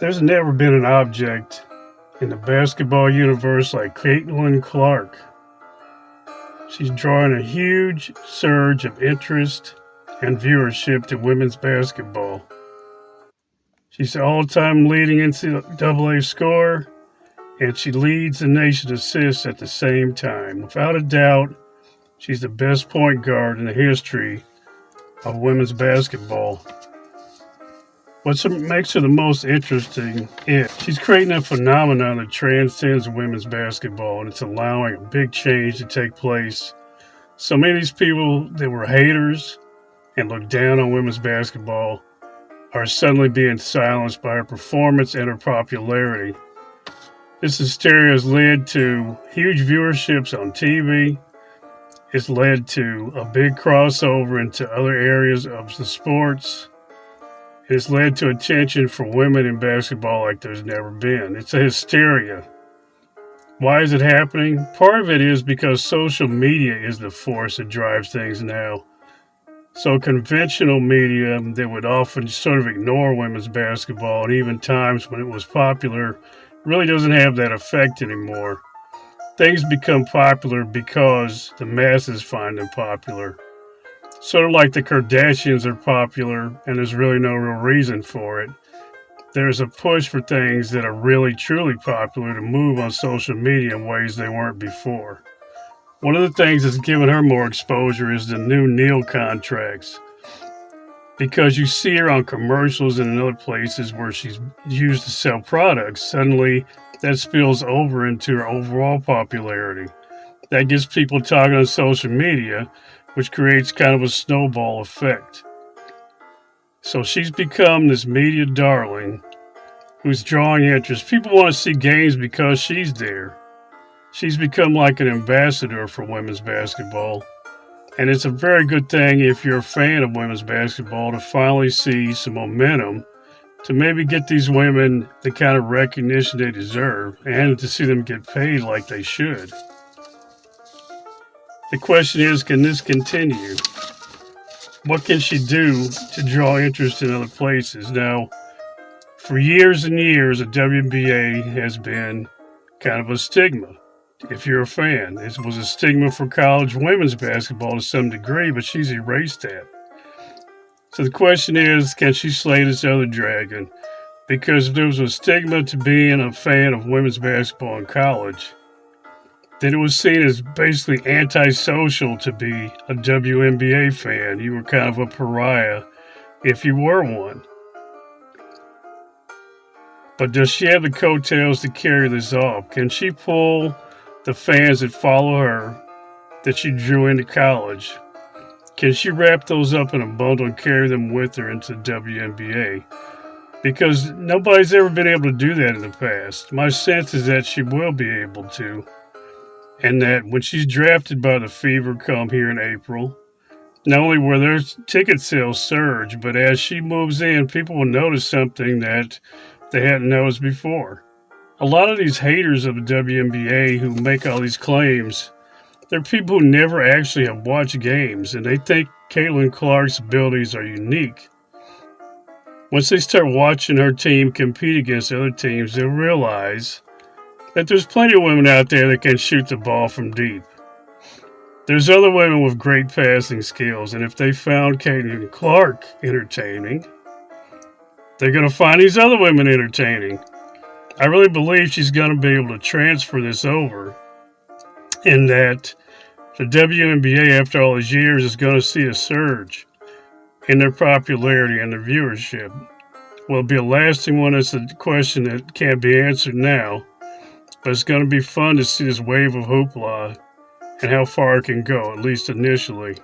There's never been an object in the basketball universe like Caitlin Clark. She's drawing a huge surge of interest and viewership to women's basketball. She's the all-time leading NCAA scorer, and she leads the nation assists at the same time. Without a doubt, she's the best point guard in the history of women's basketball. What makes her the most interesting is she's creating a phenomenon that transcends women's basketball, and it's allowing a big change to take place. So many of these people that were haters and looked down on women's basketball are suddenly being silenced by her performance and her popularity. This hysteria has led to huge viewerships on TV. It's led to a big crossover into other areas of the sports. It's led to attention for women in basketball like there's never been. It's a hysteria. Why is it happening? Part of it is because social media is the force that drives things now. So conventional media that would often sort of ignore women's basketball, and even times when it was popular, really doesn't have that effect anymore. Things become popular because the masses find them popular. Sort of like the Kardashians are popular, and there's really no real reason for it. There's a push for things that are really, truly popular to move on social media in ways they weren't before. One of the things that's given her more exposure is the new Neil contracts. Because you see her on commercials and in other places where she's used to sell products, suddenly that spills over into her overall popularity. That gets people talking on social media, which creates kind of a snowball effect. So she's become this media darling who's drawing interest. People want to see games because she's there. She's become like an ambassador for women's basketball. And it's a very good thing if you're a fan of women's basketball to finally see some momentum to maybe get these women the kind of recognition they deserve and to see them get paid like they should. The question is, can this continue? What can she do to draw interest in other places? Now, for years and years, the WNBA has been kind of a stigma. If you're a fan, it was a stigma for college women's basketball to some degree, but she's erased that. So the question is, can she slay this other dragon? Because if there was a stigma to being a fan of women's basketball in college, then it was seen as basically antisocial to be a WNBA fan. You were kind of a pariah if you were one. But does she have the coattails to carry this off? Can she pull the fans that follow her, that she drew into college? Can she wrap those up in a bundle and carry them with her into the WNBA? Because nobody's ever been able to do that in the past. My sense is that she will be able to. And that when she's drafted by the Fever come here in April, not only will their ticket sales surge, but as she moves in, people will notice something that they hadn't noticed before. A lot of these haters of the WNBA who make all these claims, they're people who never actually have watched games, and they think Caitlin Clark's abilities are unique. Once they start watching her team compete against other teams, they'll realize that there's plenty of women out there that can shoot the ball from deep. There's other women with great passing skills, and if they found Caitlin Clark entertaining, they're going to find these other women entertaining. I really believe she's going to be able to transfer this over, and that the WNBA, after all these years, is going to see a surge in their popularity and their viewership. Will it be a lasting one? That's a question that can't be answered now. But it's going to be fun to see this wave of hoopla and how far it can go, at least initially.